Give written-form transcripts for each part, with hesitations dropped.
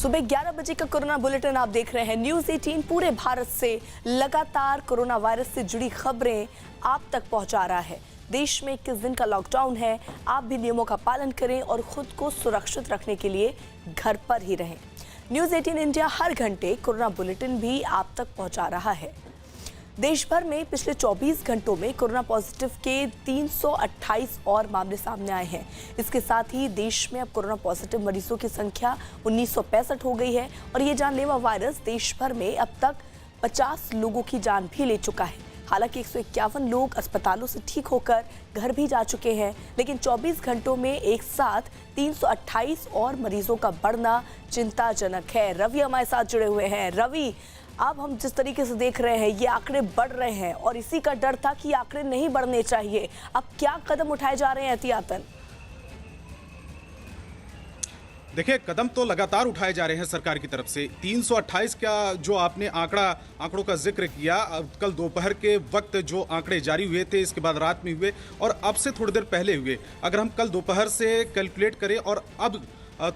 सुबह 11 बजे का कोरोना बुलेटिन आप देख रहे हैं। न्यूज़ 18 पूरे भारत से लगातार कोरोना वायरस से जुड़ी खबरें आप तक पहुंचा रहा है। देश में 21 दिन का लॉकडाउन है। आप भी नियमों का पालन करें और खुद को सुरक्षित रखने के लिए घर पर ही रहें। न्यूज़ 18 इंडिया हर घंटे कोरोना बुलेटिन भी आप तक पहुंचा रहा है। देश भर में पिछले 24 घंटों में कोरोना पॉजिटिव के 328 और मामले सामने आए हैं। इसके साथ ही देश में अब कोरोना पॉजिटिव मरीजों की संख्या 1965 हो गई है और ये जानलेवा वायरस देश भर में अब तक 50 लोगों की जान भी ले चुका है। हालांकि 151 लोग अस्पतालों से ठीक होकर घर भी जा चुके हैं, लेकिन 24 घंटों में एक साथ 328 और मरीजों का बढ़ना चिंताजनक है। रवि हमारे साथ जुड़े हुए हैं। रवि, अब हम जिस तरीके से देख रहे हैं ये आंकड़े बढ़ रहे हैं और इसी का डर था कि आंकड़े नहीं बढ़ने चाहिए। अब क्या कदम उठाए जा रहे हैं एहतियातन? देखिए, कदम तो लगातार उठाए जा रहे हैं सरकार की तरफ से। 328 का जो आपने आंकड़ों का जिक्र किया, कल दोपहर के वक्त जो आंकड़े जारी हुए थे, इसके बाद रात में हुए और अब से थोड़ी देर पहले हुए, अगर हम कल दोपहर से कैलकुलेट करें और अब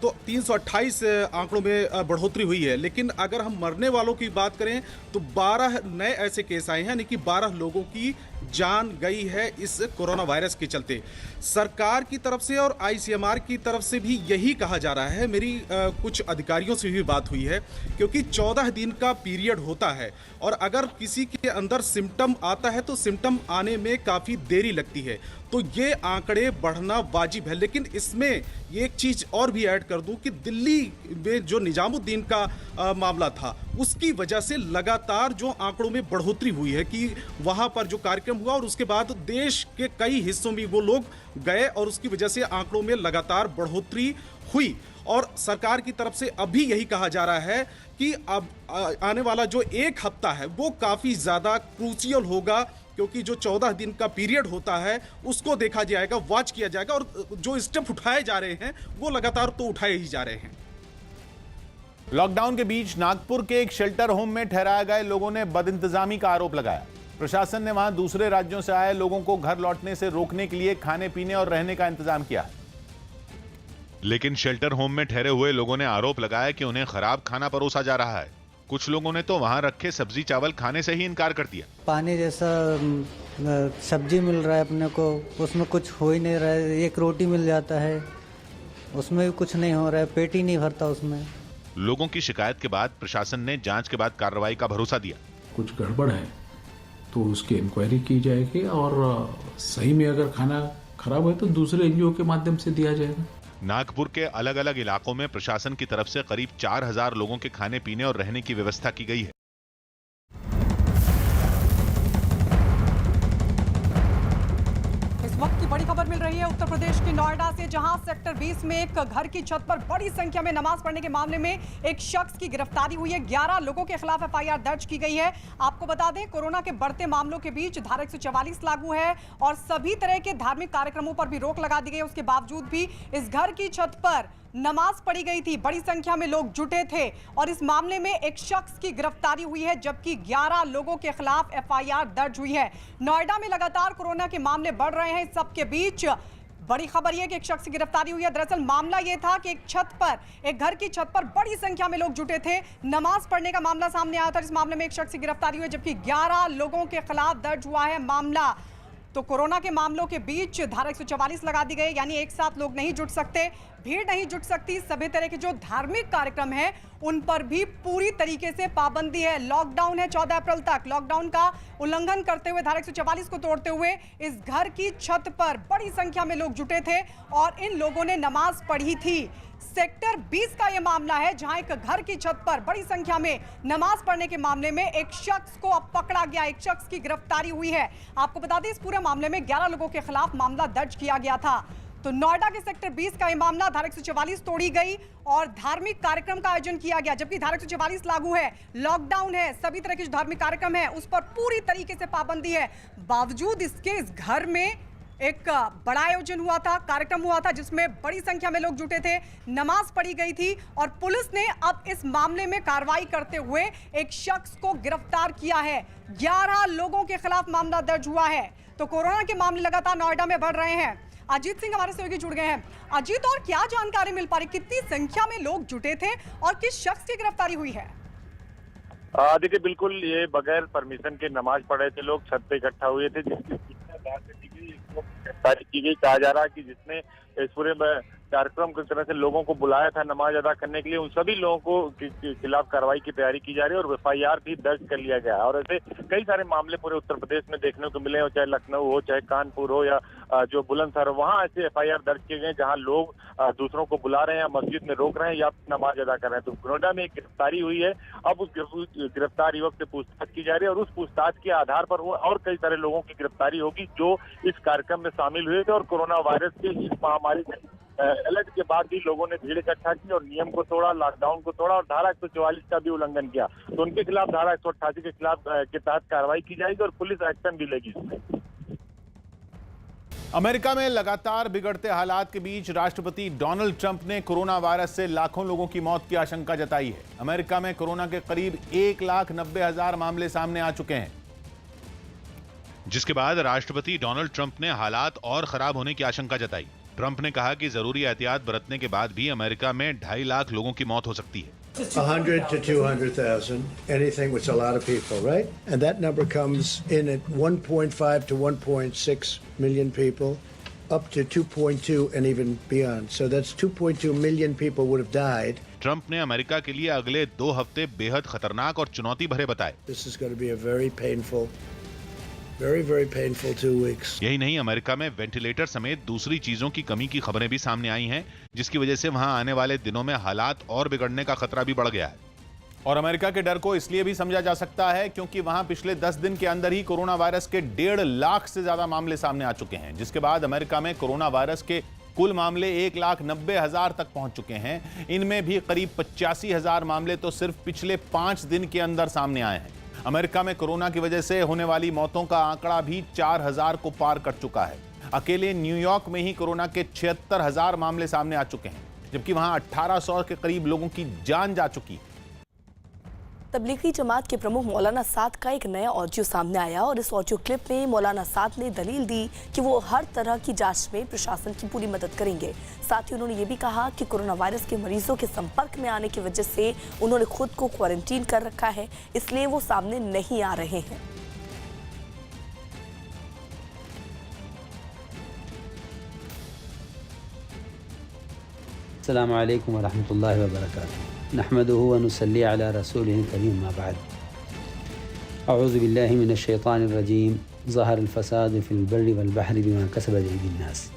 तो 328 आंकड़ों में बढ़ोतरी हुई है। लेकिन अगर हम मरने वालों की बात करें तो 12 नए ऐसे केस आए हैं, यानी कि 12 लोगों की जान गई है इस कोरोना वायरस के चलते। सरकार की तरफ से और आईसीएमआर की तरफ से भी यही कहा जा रहा है। मेरी कुछ अधिकारियों से भी बात हुई है, क्योंकि 14 दिन का पीरियड होता है और अगर किसी के अंदर सिम्टम आता है तो सिम्टम आने में काफ़ी देरी लगती है, तो ये आंकड़े बढ़ना वाजिब है। लेकिन इसमें ये एक चीज़ और भी ऐड कर दूं कि दिल्ली में जो निजामुद्दीन का मामला था, उसकी वजह से लगातार जो आंकड़ों में बढ़ोतरी हुई है कि वहाँ पर जो कार्यक्रम हुआ और उसके बाद देश के कई हिस्सों में वो लोग गए और उसकी वजह से आंकड़ों में लगातार बढ़ोतरी हुई। और सरकार की तरफ से अभी यही कहा जा रहा है कि अब आने वाला जो एक हफ्ता है वो काफ़ी ज़्यादा क्रूशियल होगा, क्योंकि जो 14 दिन का पीरियड होता है उसको देखा जाएगा, वॉच किया जाएगा और जो स्टेप उठाए जा रहे हैं वो लगातार तो उठाए ही जा रहे हैं। लॉकडाउन के बीच नागपुर के एक शेल्टर होम में ठहराए गए लोगों ने बदइंतजामी का आरोप लगाया। प्रशासन ने वहां दूसरे राज्यों से आए लोगों को घर लौटने से रोकने के लिए खाने पीने और रहने का इंतजाम किया। लेकिन शेल्टर होम में ठहरे हुए लोगों ने आरोप लगाया कि उन्हें खराब खाना परोसा जा रहा है। कुछ लोगों ने तो वहां रखे सब्जी चावल खाने से ही इनकार कर दिया। पानी जैसा सब्जी मिल रहा है अपने को, उसमें कुछ हो ही नहीं रहा है। एक रोटी मिल जाता है, उसमें भी कुछ नहीं हो रहा है, पेट ही नहीं भरता उसमें। लोगों की शिकायत के बाद प्रशासन ने जांच के बाद कार्रवाई का भरोसा दिया। कुछ गड़बड़ है तो उसकी इंक्वायरी की जाएगी और सही में अगर खाना खराब है तो दूसरे एनजीओ के माध्यम से दिया जाएगा। नागपुर के अलग अलग इलाकों में प्रशासन की तरफ से करीब 4000 लोगों के खाने पीने और रहने की व्यवस्था की गई है। इस वक्त की बड़ी खबर मिल रही है उत्तर प्रदेश के नोएडा से, जहां सेक्टर 20 में एक घर की छत पर बड़ी संख्या में नमाज पढ़ने के मामले में एक शख्स की गिरफ्तारी हुई है। 11 लोगों के खिलाफ एफआईआर दर्ज की गई है। आपको बता दें, कोरोना के बढ़ते मामलों के बीच धारा 144 लागू है और सभी तरह के धार्मिक कार्यक्रमों पर भी रोक लगा दी गई। उसके बावजूद भी इस घर की छत पर नमाज पढ़ी गई थी, बड़ी संख्या में लोग जुटे थे और इस मामले में एक शख्स की गिरफ्तारी हुई है, जबकि 11 लोगों के खिलाफ एफआईआर दर्ज हुई है। नोएडा में लगातार कोरोना के मामले बढ़ रहे हैं। इस सबके बीच बड़ी खबर यह कि एक शख्स की गिरफ्तारी हुई है। दरअसल मामला यह था कि एक घर की छत पर बड़ी संख्या में लोग जुटे थे, नमाज पढ़ने का मामला सामने आया था। इस मामले में एक शख्स की गिरफ्तारी हुई है, जबकि 11 लोगों के खिलाफ दर्ज हुआ है मामला। तो कोरोना के मामलों के बीच धारा 144 लगा दी गई, यानी एक साथ लोग नहीं जुट सकते, भीड़ नहीं जुट सकती। सभी तरह के जो धार्मिक कार्यक्रम हैं उन पर भी पूरी तरीके से पाबंदी है। लॉकडाउन है 14 अप्रैल तक। लॉकडाउन का उल्लंघन करते हुए, धारा 144 को तोड़ते हुए इस घर की छत पर बड़ी संख्या में लोग जुटे थे और इन लोगों ने नमाज पढ़ी थी। सेक्टर 20 का यह मामला है, जहां एक घर की छत पर बड़ी संख्या में नमाज पढ़ने के मामले में एक शख्स को अब पकड़ा गया, एक शख्स की गिरफ्तारी हुई है। आपको बता दें, इस पूरे मामले में 11 लोगों के खिलाफ मामला दर्ज किया गया था। तो नोएडा के सेक्टर 20 का यह मामला, धारा 144 तोड़ी गई और धार्मिक कार्यक्रम का आयोजन किया गया, जबकि धारा 144 लागू है, लॉकडाउन है, सभी तरह के जो धार्मिक कार्यक्रम है उस पर पूरी तरीके से पाबंदी है। बावजूद इसके इस घर में एक बड़ा आयोजन हुआ था, कार्यक्रम हुआ था, जिसमें बड़ी संख्या में लोग जुटे थे, नमाज पढ़ी गई थी और पुलिस ने अब इस मामले में कार्रवाई करते हुए एक शख्स को गिरफ्तार किया है। 11 लोगों के खिलाफ मामला दर्ज हुआ है। तो कोरोना के मामले लगातार नोएडा में बढ़ रहे हैं। अजीत सिंह हमारे सहयोगी जुड़ गए हैं। अजीत, और क्या जानकारी मिल पा रही, कितनी संख्या में लोग जुटे थे और किस शख्स की गिरफ्तारी हुई है? देखिए, बिल्कुल ये बगैर परमिशन के नमाज पढ़ रहे थे लोग, छत पे इकट्ठा हुए थे, जिसकी गिरफ्तारी की गई। कहा जा रहा है कि जिसने इस पूरे कार्यक्रम की तरह से लोगों को बुलाया था नमाज अदा करने के लिए, उन सभी लोगों को खिलाफ कार्रवाई की तैयारी की जा रही है और FIR भी दर्ज कर लिया गया है। और ऐसे कई सारे मामले पूरे उत्तर प्रदेश में देखने को मिले हो, चाहे लखनऊ हो, चाहे कानपुर हो या जो बुलंदशहर हो, वहाँ ऐसे FIR दर्ज किए गए जहाँ लोग दूसरों को बुला रहे हैं, मस्जिद में रोक रहे हैं या नमाज अदा कर रहे हैं। तो नोएडा में एक गिरफ्तारी हुई है। अब उस गिरफ्तार युवक से पूछताछ की जा रही है और उस पूछताछ के आधार पर वो और कई सारे लोगों की गिरफ्तारी होगी जो इस कार्यक्रम में शामिल हुए थे और कोरोना वायरस के इस महामारी के अलर्ट के बाद भी लोगों ने भीड़ इकट्ठा की और नियम को तोड़ा, लॉकडाउन को तोड़ा और धारा 144 का भी उल्लंघन किया। तो उनके खिलाफ धारा 188 के खिलाफ के तहत कार्रवाई की जाएगी और पुलिस एक्शन भी लेगी इसमें। अमेरिका में लगातार बिगड़ते हालात के बीच राष्ट्रपति डोनाल्ड ट्रंप ने कोरोना वायरस से लाखों लोगों की मौत की आशंका जताई है। अमेरिका में कोरोना के करीब 1,90,000 मामले सामने आ चुके हैं, जिसके बाद राष्ट्रपति डोनाल्ड ट्रंप ने हालात और खराब होने की आशंका जताई। ट्रंप ने कहा कि जरूरी एहतियात बरतने के बाद भी अमेरिका में 2.5 लाख लोगों की मौत हो सकती है। 100 to 200,000, anything with a lot of people, right? And that number comes in at 1.5 to 1.6 million people, up to 2.2 and even beyond. So that's 2.2 million people would have died. Trump ने America के लिए अगले 2 हफ्ते बेहद खतरनाक और चुनौती भरे बताए। This is going to be a very painful 2 weeks. यही नहीं, अमेरिका में वेंटिलेटर समेत दूसरी चीजों की कमी की खबरें भी सामने आई हैं, जिसकी वजह से वहां आने वाले दिनों में हालात और बिगड़ने का खतरा भी बढ़ गया है। और अमेरिका के डर को इसलिए भी समझा जा सकता है क्योंकि वहां पिछले 10 दिन के अंदर ही कोरोना वायरस के 1.5 लाख से ज्यादा मामले सामने आ चुके हैं, जिसके बाद अमेरिका में कोरोना वायरस के कुल मामले 1,90,000 तक पहुंच चुके हैं। इनमें भी करीब 85,000 मामले तो सिर्फ पिछले 5 दिन के अंदर सामने आए हैं। अमेरिका में कोरोना की वजह से होने वाली मौतों का आंकड़ा भी 4,000 को पार कर चुका है। अकेले न्यूयॉर्क में ही कोरोना के 76,000 मामले सामने आ चुके हैं, जबकि वहां 1,800 के करीब लोगों की जान जा चुकी है। तबलीगी जमात के प्रमुख मौलाना साद का एक नया ऑडियो सामने आया और इस ऑडियो क्लिप में मौलाना साद ने दलील दी कि वो हर तरह की जांच में प्रशासन की पूरी मदद करेंगे। साथ ही उन्होंने ये भी कहा कि कोरोना वायरस के मरीजों के संपर्क में आने की वजह से उन्होंने खुद को क्वारंटीन कर रखा है, इसलिए वो सामने नहीं आ रहे हैं। अस्सलामु अलैकुम वरहमतुल्लाहि वबरकातुहू। नहमदुहु व नुसल्ली अला रसूलिहिल करीम मा बाद। अऊज़ु बिल्लाहि मिनश शैतानिर रजीम। ज़हरल फ़साद फ़िल बर्रि वल बहरि बिमा कसबत अयदीन नास।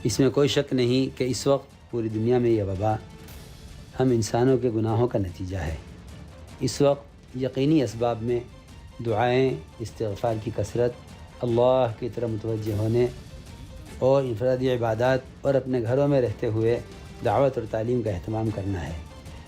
इसमें कोई शक नहीं कि इस वक्त पूरी दुनिया में यह वबा हम इंसानों के गुनाहों का नतीजा है। इस वक्त यकीनी असबाब में दुआएँ, इस्तिग़फ़ार की कसरत, अल्लाह की तरफ मुतवज्जह होने और इनफरादी इबादत और अपने घरों में रहते हुए दावत और तालीम का अहतमाम करना है।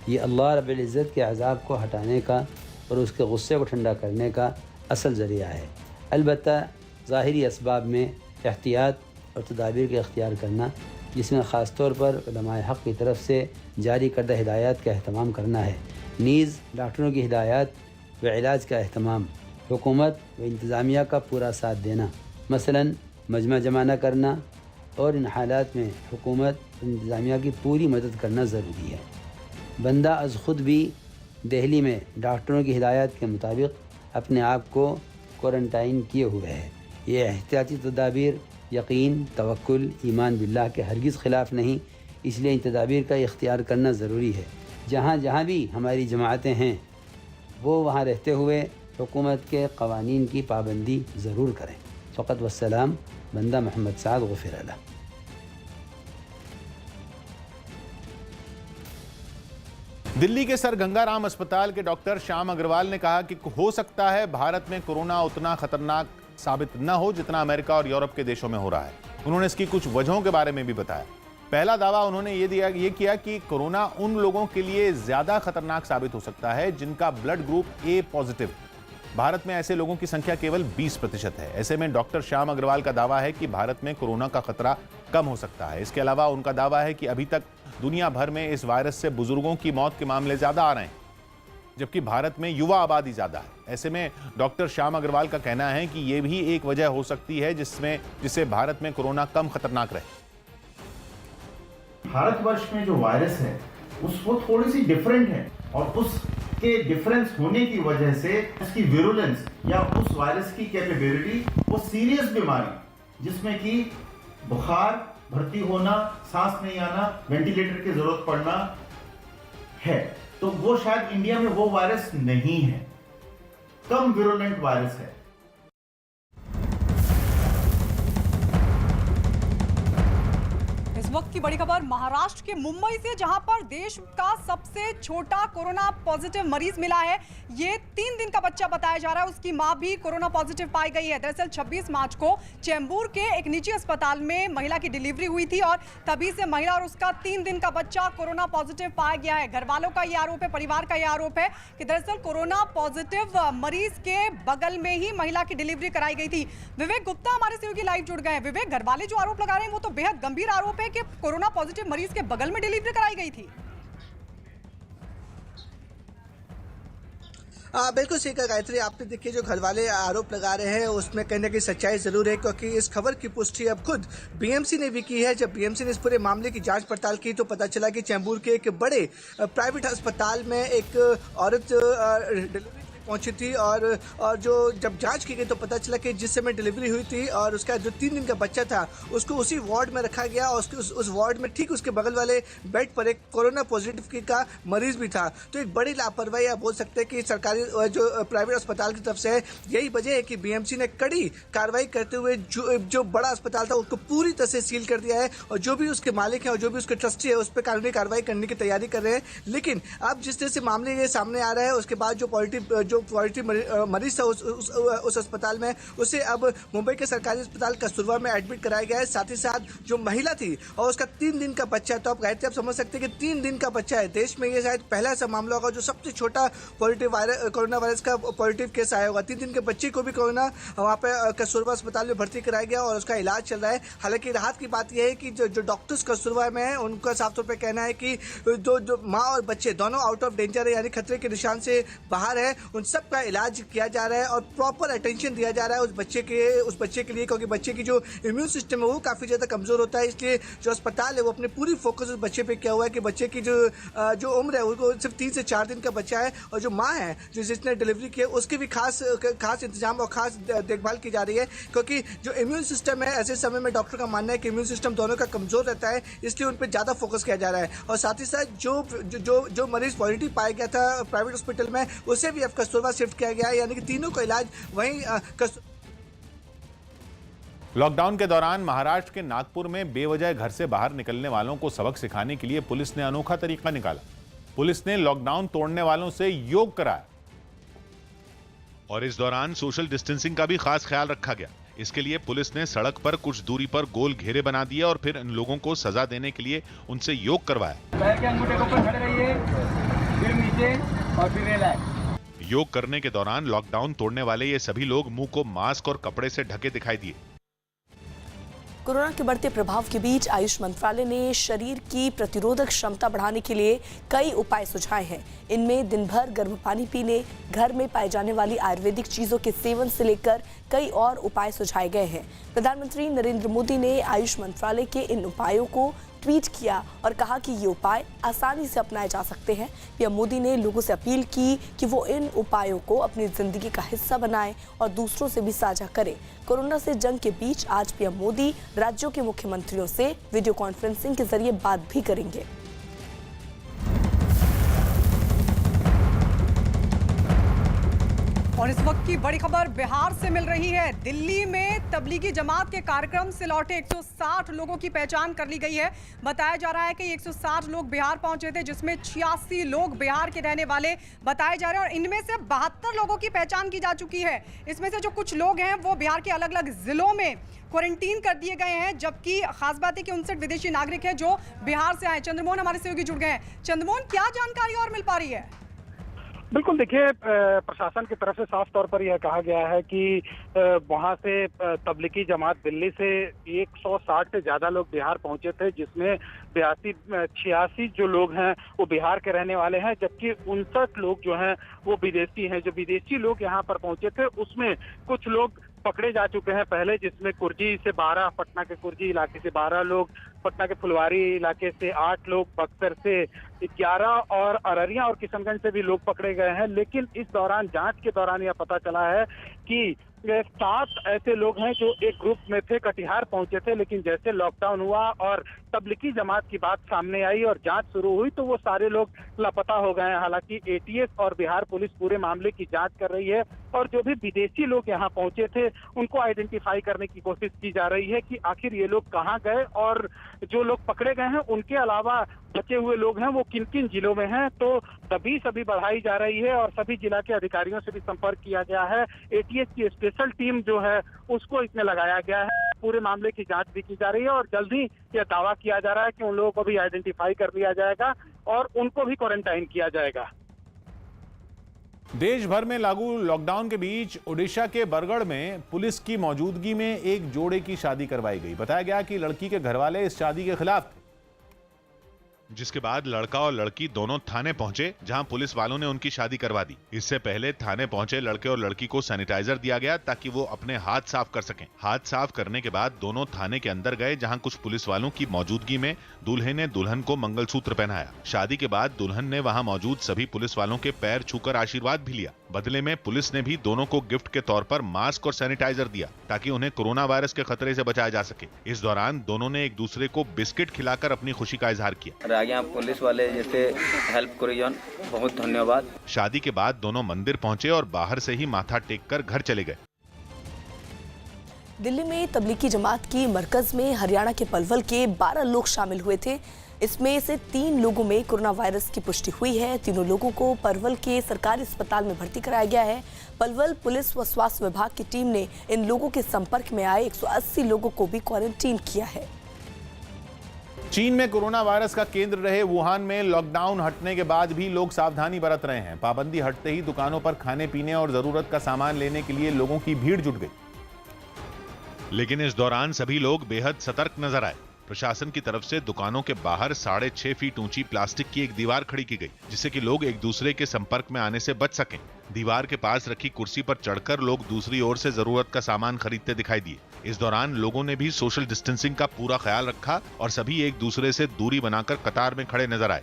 ये अल्लाह रब्बुल इज़्ज़त के अज़ाब को हटाने का और उसके गुस्से को ठंडा करने का असल ज़रिया है। अलबत्ता ज़ाहिरी असबाब में एहतियात और तदाबीर के अख्तियार करना, जिसमें ख़ास तौर पर उलमाए हक़ की तरफ से जारी करदा हिदायत का अहतमाम करना है। नीज़ डॉक्टरों की हिदायत व इलाज का अहतमाम, हुकूमत व इंतज़ामिया का पूरा साथ देना, मसलन मजमा जमा न करना और इन हालात में हुकूमत और इंतज़ामिया की पूरी मदद करना ज़रूरी है। बंदा अज़ ख़ुद भी दिल्ली में डॉक्टरों की हिदायत के मुताबिक अपने आप को क्वारंटाइन किए हुए है। ये एहतियाती तदाबीर यकीन, तवक्कुल, ईमान बिल्लाह के हरगिज़ ख़िलाफ़ नहीं, इसलिए इन तदाबीर का इख्तियार करना ज़रूरी है। जहाँ जहाँ भी हमारी जमातें हैं वो वहाँ रहते हुए हुकूमत के क़वानीन की पाबंदी ज़रूर करें। फ़क़त वस्सलाम, बंदा मोहम्मद साद गुफ़िर अल्लाह। दिल्ली के सर गंगाराम अस्पताल के डॉक्टर श्याम अग्रवाल ने कहा कि हो सकता है भारत में कोरोना उतना खतरनाक साबित न हो जितना अमेरिका और यूरोप के देशों में हो रहा है। उन्होंने इसकी कुछ वजहों के बारे में भी बताया। पहला दावा उन्होंने ये किया कि कोरोना उन लोगों के लिए ज्यादा खतरनाक साबित हो सकता है जिनका blood group A positive. Bharat में ऐसे लोगों की संख्या केवल 20% है। ऐसे में डॉक्टर श्याम अग्रवाल का दावा है कि भारत में कोरोना का खतरा कम हो सकता है। इसके अलावा उनका दावा है कि अभी तक दुनिया भर में इस वायरस से बुजुर्गों की मौत के मामले ज्यादा आ रहे हैं। जबकि भारत में युवा आबादी ज्यादा है। ऐसे में डॉक्टर श्याम अग्रवाल का कहना है कि यह भी एक वजह हो सकती है जिससे भारत में कोरोना कम खतरनाक रहे। भारतवर्ष में जो वायरस है वो थोड़ी सी डिफरेंट है और उसके डिफरेंस होने की वजह से उसकी विरुलेंस या उस वायरस की कैपेबिलिटी, वो सीरियस बीमारी जिसमें कि बुखार, भर्ती होना, सांस नहीं आना, वेंटिलेटर की जरूरत पड़ना है, तो वो शायद इंडिया में वो वायरस नहीं है, कम विरुलेंट वायरस है। इस वक्त की बड़ी खबर महाराष्ट्र के मुंबई से, जहां पर देश का सबसे छोटा कोरोना पॉजिटिव मरीज मिला है। ये 3 दिन का बच्चा बताया जा रहा है, उसकी मां भी कोरोना पॉजिटिव पाई गई है। दरअसल 26 मार्च को चेंबूर के एक निजी अस्पताल में महिला की डिलीवरी हुई थी और तभी से महिला और उसका 3 दिन का बच्चा कोरोना पॉजिटिव पाया गया है। घर वालों का यह आरोप है, परिवार का यह आरोप है कि दरअसल कोरोना पॉजिटिव मरीज के बगल में ही महिला की डिलीवरी कराई गई थी। विवेक गुप्ता हमारे सहयोगी लाइव जुड़ गए हैं। विवेक, घर वाले जो आरोप लगा रहे हैं वो तो बेहद गंभीर आरोप है कि कोरोना पॉजिटिव मरीज के बगल में डिलीवरी कराई गई थी। बिल्कुल सही कहा गायत्री, आपने देखिए जो घर वाले आरोप लगा रहे हैं उसमें कहीं ना कहीं सच्चाई जरूर है, क्योंकि इस खबर की पुष्टि अब खुद बीएमसी ने भी की है। जब बीएमसी ने इस पूरे मामले की जांच पड़ताल की तो पता चला कि चेंबूर के एक बड़े प्राइवेट अस्पताल में एक औरत डिलीवरी पहुंची थी और जो जब जांच की गई तो पता चला कि जिस समय डिलीवरी हुई थी और उसका जो 3 दिन का बच्चा था उसको उसी वार्ड में रखा गया और उस वार्ड में ठीक उसके बगल वाले बेड पर एक कोरोना पॉजिटिव का मरीज भी था। तो एक बड़ी लापरवाही आप बोल सकते हैं कि सरकारी जो प्राइवेट अस्पताल की तरफ से है। यही वजह है कि बीएमसी ने कड़ी कार्रवाई करते हुए जो बड़ा अस्पताल था उसको पूरी तरह से सील कर दिया है और जो भी उसके मालिक हैं और जो भी उसके ट्रस्टी है उस पर कानूनी कार्रवाई करने की तैयारी कर रहे हैं। लेकिन अब जिस तरह से मामले ये सामने आ रहा है उसके बाद जो पॉजिटिव मरीज था उस अस्पताल में, उसे अब मुंबई के सरकारी अस्पताल कस्तूरबा में एडमिट कराया गया है। साथ ही साथ जो महिला थी और उसका 3 दिन का बच्चा, तो आप समझ सकते हैं कि 3 दिन का बच्चा है। देश में ये शायद पहला ऐसा मामला होगा जो सबसे छोटा पॉजिटिव कोरोना वायरस का पॉजिटिव केस आया होगा। 3 दिन के बच्चे को भी कोरोना वहाँ पे कस्तूरबा अस्पताल में भर्ती कराया गया और उसका इलाज चल रहा है। हालांकि राहत की बात यह है कि जो डॉक्टर्स कस्तूरबा में है उनका साफ तौर पर कहना है कि जो माँ और बच्चे दोनों आउट ऑफ डेंजर है, यानी खतरे के निशान से बाहर है। उन सब का इलाज किया जा रहा है और प्रॉपर अटेंशन दिया जा रहा है उस बच्चे के लिए, क्योंकि बच्चे की जो इम्यून सिस्टम है वो काफ़ी ज़्यादा कमज़ोर होता है। इसलिए जो अस्पताल है वो अपने पूरी फोकस उस बच्चे पे किया हुआ है कि बच्चे की जो उम्र है वो सिर्फ 3 से 4 दिन का बच्चा है और जो माँ है जिसने डिलीवरी की है उसके भी खास इंतजाम और खास देखभाल की जा रही है, क्योंकि जो इम्यून सिस्टम है ऐसे समय में डॉक्टर का मानना है कि इम्यून सिस्टम दोनों का कमज़ोर रहता है, इसलिए उन पर ज़्यादा फोकस किया जा रहा है। और साथ ही साथ जो मरीज पॉजिटिव पाया गया था प्राइवेट हॉस्पिटल में उसे भी अब कस्तूरबा शिफ्ट किया गया है, यानी कि तीनों को इलाज वहीं लॉकडाउन के दौरान महाराष्ट्र के नागपुर में बेवजह घर से बाहर निकलने वालों को सबक सिखाने के लिए पुलिस ने अनोखा तरीका निकाला। पुलिस ने लॉकडाउन तोड़ने वालों से योग कराया और इस दौरान सोशल डिस्टेंसिंग का भी खास ख्याल रखा गया। इसके लिए पुलिस ने सड़क पर कुछ दूरी पर गोल घेरे बना दिए और फिर इन लोगों को सजा देने के लिए उनसे योग करवाया। योग करने के दौरान लॉकडाउन तोड़ने वाले ये सभी लोग मुंह को मास्क और कपड़े से ढके दिखाई दिए। कोरोना के बढ़ते प्रभाव के बीच आयुष मंत्रालय ने शरीर की प्रतिरोधक क्षमता बढ़ाने के लिए कई उपाय सुझाए हैं। इनमें दिन भर गर्म पानी पीने, घर में पाई जाने वाली आयुर्वेदिक चीजों के सेवन से लेकर कई और उपाय सुझाए गए हैं। प्रधानमंत्री नरेंद्र मोदी ने आयुष मंत्रालय के इन उपायों को ट्वीट किया और कहा कि ये उपाय आसानी से अपनाए जा सकते हैं। पीएम मोदी ने लोगों से अपील की कि वो इन उपायों को अपनी जिंदगी का हिस्सा बनाएं और दूसरों से भी साझा करें। कोरोना से जंग के बीच आज पीएम मोदी राज्यों के मुख्यमंत्रियों से वीडियो कॉन्फ्रेंसिंग के जरिए बात भी करेंगे। और इस वक्त की बड़ी खबर बिहार से मिल रही है। दिल्ली में तबलीगी जमात के कार्यक्रम से लौटे 160 लोगों की पहचान कर ली गई है। बताया जा रहा है कि 160 लोग बिहार पहुंचे थे, जिसमें 86 लोग बिहार के रहने वाले बताए जा रहे हैं और इनमें से 72 लोगों की पहचान की जा चुकी है। इसमें से जो कुछ लोग हैं वो बिहार के अलग अलग जिलों में क्वारंटीन कर दिए गए हैं, जबकि खास बात है कि 59 विदेशी नागरिक हैं जो बिहार से आए। चंद्रमोहन हमारे सहयोगी जुड़ गए हैं। चंद्रमोहन, क्या जानकारी और मिल पा रही है? बिल्कुल, देखिए प्रशासन की तरफ से साफ तौर पर यह कहा गया है कि वहां से तबलीगी जमात दिल्ली से 160 से ज्यादा लोग बिहार पहुंचे थे, जिसमें 86 जो लोग हैं वो बिहार के रहने वाले हैं, जबकि 59 लोग जो हैं वो विदेशी हैं। जो विदेशी लोग यहाँ पर पहुंचे थे उसमें कुछ लोग पकड़े जा चुके हैं पहले, जिसमें कुर्जी से 12, पटना के कुर्जी इलाके से 12 लोग, पटना के फुलवारी इलाके से 8 लोग, बक्सर से 11 और अररिया और किशनगंज से भी लोग पकड़े गए हैं। लेकिन इस दौरान जांच के दौरान यह पता चला है कि 7 ऐसे लोग हैं जो एक ग्रुप में थे, कटिहार पहुंचे थे, लेकिन जैसे लॉकडाउन हुआ और तबलीगी जमात की बात सामने आई और जांच शुरू हुई तो वो सारे लोग लापता हो गए हैं। हालांकि एटीएस और बिहार पुलिस पूरे मामले की जांच कर रही है और जो भी विदेशी लोग यहाँ पहुंचे थे उनको आइडेंटिफाई करने की कोशिश की जा रही है कि आखिर ये लोग कहाँ गए और जो लोग पकड़े गए हैं उनके अलावा बचे हुए लोग हैं वो किन किन जिलों में हैं। तो तभी सभी बढ़ाई जा रही है और सभी जिला के अधिकारियों से भी संपर्क किया गया है। एटीएस की स्पेशल टीम जो है उसको इसमें लगाया गया है। पूरे मामले की जांच भी की जा रही है और जल्द ही यह दावा किया जा रहा है कि उन लोगों को भी आइडेंटिफाई कर लिया जाएगा और उनको भी क्वारंटाइन किया जाएगा। देश भर में लागू लॉकडाउन के बीच ओडिशा के बरगढ़ में पुलिस की मौजूदगी में एक जोड़े की शादी करवाई गई। बताया गया कि लड़की के घरवाले इस शादी के खिलाफ थे, जिसके बाद लड़का और लड़की दोनों थाने पहुंचे, जहां पुलिस वालों ने उनकी शादी करवा दी। इससे पहले थाने पहुंचे लड़के और लड़की को सैनिटाइजर दिया गया ताकि वो अपने हाथ साफ कर सकें। हाथ साफ करने के बाद दोनों थाने के अंदर गए, जहां कुछ पुलिस वालों की मौजूदगी में दूल्हे ने दुल्हन को मंगलसूत्र पहनाया। शादी के बाद दुल्हन ने वहां मौजूद सभी पुलिस वालों के पैर छूकर आशीर्वाद भी लिया। बदले में पुलिस ने भी दोनों को गिफ्ट के तौर पर मास्क और सैनिटाइजर दिया ताकि उन्हें कोरोना वायरस के खतरे से बचाया जा सके। इस दौरान दोनों ने एक दूसरे को बिस्किट खिलाकर अपनी खुशी का इजहार किया। पुलिस वाले जैसे हेल्प करियन, बहुत धन्यवाद। शादी के बाद दोनों मंदिर पहुंचे और बाहर से ही माथा टेक कर घर चले गए। दिल्ली में तबलीगी जमात की मरकज में हरियाणा के पलवल के 12 लोग शामिल हुए थे। इसमें से 3 लोगों में कोरोना वायरस की पुष्टि हुई है। तीनों लोगों को पलवल के सरकारी अस्पताल में भर्ती कराया गया है। पलवल पुलिस व स्वास्थ्य विभाग की टीम ने इन लोगों के संपर्क में आए 180 लोगों को भी क्वारंटीन किया है। चीन में कोरोना वायरस का केंद्र रहे वुहान में लॉकडाउन हटने के बाद भी लोग सावधानी बरत रहे हैं। पाबंदी हटते ही दुकानों पर खाने पीने और जरूरत का सामान लेने के लिए लोगों की भीड़ जुट गई। लेकिन इस दौरान सभी लोग बेहद सतर्क नजर आए। प्रशासन की तरफ से दुकानों के बाहर 6.5 फीट ऊंची प्लास्टिक की एक दीवार खड़ी की गई, जिससे कि लोग एक दूसरे के संपर्क में आने से बच सकें। दीवार के पास रखी कुर्सी पर चढ़कर लोग दूसरी ओर से जरूरत का सामान खरीदते दिखाई दिए। इस दौरान लोगों ने भी सोशल डिस्टेंसिंग का पूरा ख्याल रखा और सभी एक दूसरे से दूरी बनाकर कतार में खड़े नजर आए।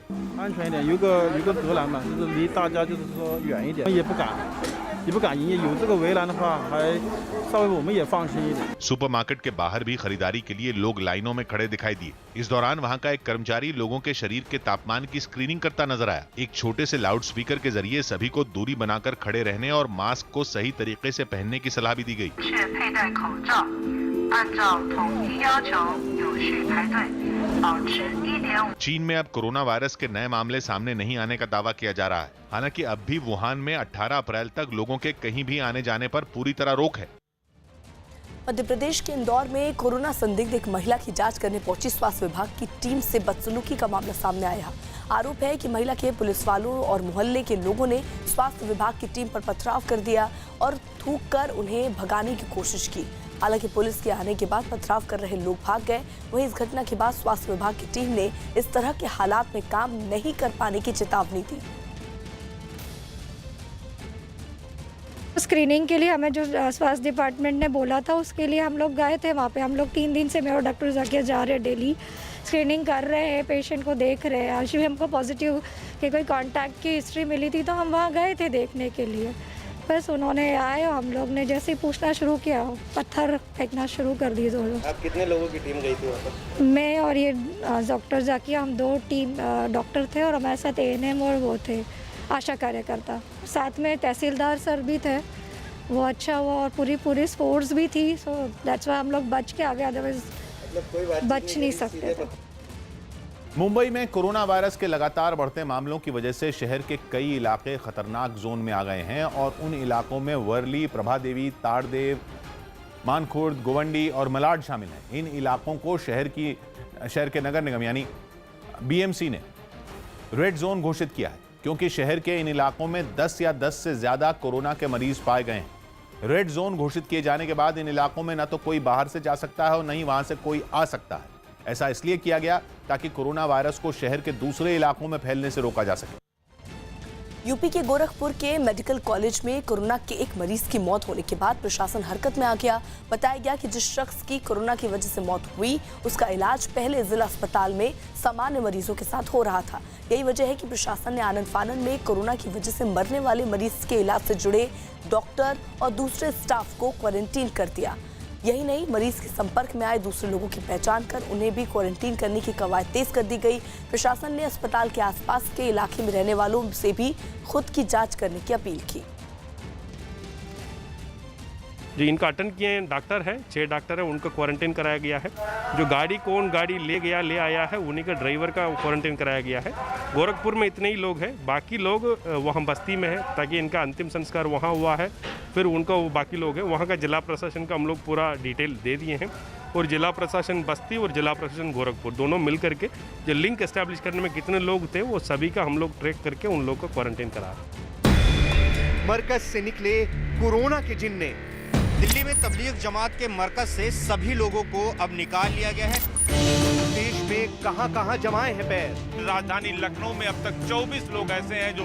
सुपरमार्केट के बाहर भी खरीदारी के लिए लोग लाइनों में खड़े दिखाई दिए। इस दौरान वहां का एक कर्मचारी लोगों के शरीर के तापमान की स्क्रीनिंग करता नजर आया। एक छोटे से लाउड स्पीकर के जरिए सभी को दूरी बनाकर खड़े रहने और मास्क को सही तरीके से पहनने की सलाह भी दी गई। चीन में अब कोरोना वायरस के नए मामले सामने नहीं आने का दावा किया जा रहा है। हालांकि अब भी वुहान में 18 अप्रैल तक लोगों के कहीं भी आने जाने पर पूरी तरह रोक है। मध्य प्रदेश के इंदौर में कोरोना संदिग्ध एक महिला की जांच करने पहुंची स्वास्थ्य विभाग की टीम से बदसलूकी का मामला सामने आया। आरोप है कि महिला के पुलिस वालों और मोहल्ले के लोगों ने स्वास्थ्य विभाग की टीम पर पथराव कर दिया और थूक कर उन्हें भगाने की कोशिश की। हालांकि पुलिस के आने के बाद पथराव कर रहे लोग भाग गए। वहीं इस घटना के बाद स्वास्थ्य विभाग की टीम ने इस तरह के हालात में काम नहीं कर पाने की चेतावनी दी। स्क्रीनिंग के लिए हमें जो स्वास्थ्य डिपार्टमेंट ने बोला था उसके लिए हम लोग गए थे। वहाँ पे हम लोग 3 दिन से मैं और डॉक्टर जाकिया जा रहे हैं, डेली स्क्रीनिंग कर रहे हैं, पेशेंट को देख रहे हैं। आज भी हमको पॉजिटिव कि कोई कांटेक्ट की हिस्ट्री मिली थी तो हम वहाँ गए थे देखने के लिए। बस उन्होंने आए और हम लोग ने जैसे ही पूछना शुरू किया पत्थर फेंकना शुरू कर दिए दोनों। आप कितने लोगों की टीम गई थी वहाँ पर? मैं और ये डॉक्टर जाकिया, हम 2 टीम डॉक्टर थे और हमारे साथ ANM और वो थे आशा कार्यकर्ता। साथ में तहसीलदार सर भी थे, वो अच्छा हुआ और पूरी फोर्स भी थी। सो दैट्स व्हाई हम लोग बच के आ गए, अदरवाइज बच नहीं सकते थे। मुंबई में कोरोना वायरस के लगातार बढ़ते मामलों की वजह से शहर के कई इलाके खतरनाक जोन में आ गए हैं और उन इलाकों में वर्ली, प्रभादेवी, ताड़देव, मानखुर्द, गोवंडी और मलाड शामिल हैं। इन इलाकों को शहर के नगर निगम यानी BMC ने रेड जोन घोषित किया है। क्योंकि शहर के इन इलाकों में 10 या 10 से ज्यादा कोरोना के मरीज पाए गए हैं। रेड जोन घोषित किए जाने के बाद इन इलाकों में न तो कोई बाहर से जा सकता है और न ही वहां से कोई आ सकता है। ऐसा इसलिए किया गया ताकि कोरोना वायरस को शहर के दूसरे इलाकों में फैलने से रोका जा सके। यूपी के गोरखपुर के मेडिकल कॉलेज में कोरोना के एक मरीज की मौत होने के बाद प्रशासन हरकत में आ गया। बताया गया कि जिस शख्स की कोरोना की वजह से मौत हुई उसका इलाज पहले जिला अस्पताल में सामान्य मरीजों के साथ हो रहा था। यही वजह है कि प्रशासन ने आनन फानन में कोरोना की वजह से मरने वाले मरीज के इलाज से जुड़े डॉक्टर और दूसरे स्टाफ को क्वारंटीन कर दिया। यही नहीं, मरीज के संपर्क में आए दूसरे लोगों की पहचान कर उन्हें भी क्वारंटीन करने की कवायद तेज कर दी गई। प्रशासन ने अस्पताल के आसपास के इलाके में रहने वालों से भी खुद की जांच करने की अपील की। जो इनका अटेंड किए हैं डॉक्टर है, 6 डॉक्टर है, उनको क्वारंटीन कराया गया है। जो गाड़ी कौन गाड़ी ले आया है उन्हीं का ड्राइवर का क्वारंटीन कराया गया है। गोरखपुर में इतने ही लोग हैं, बाकी लोग वहाँ बस्ती में है ताकि इनका अंतिम संस्कार वहाँ हुआ है। फिर उनका वो बाकी लोग हैं वहाँ का जिला प्रशासन का हम लोग पूरा डिटेल दे दिए हैं और जिला प्रशासन बस्ती और जिला प्रशासन गोरखपुर दोनों मिल करके जो लिंक एस्टैब्लिश करने में कितने लोग थे वो सभी का हम लोग ट्रैक करके उन लोगों को क्वारंटीन करा। मरकज से निकले कोरोना के जिन्ने। दिल्ली में तबलीग जमात के मरकज से सभी लोगों को अब निकाल लिया गया है। देश में कहां-कहां जमाए हैं पैर। राजधानी लखनऊ में अब तक 24 लोग ऐसे हैं जो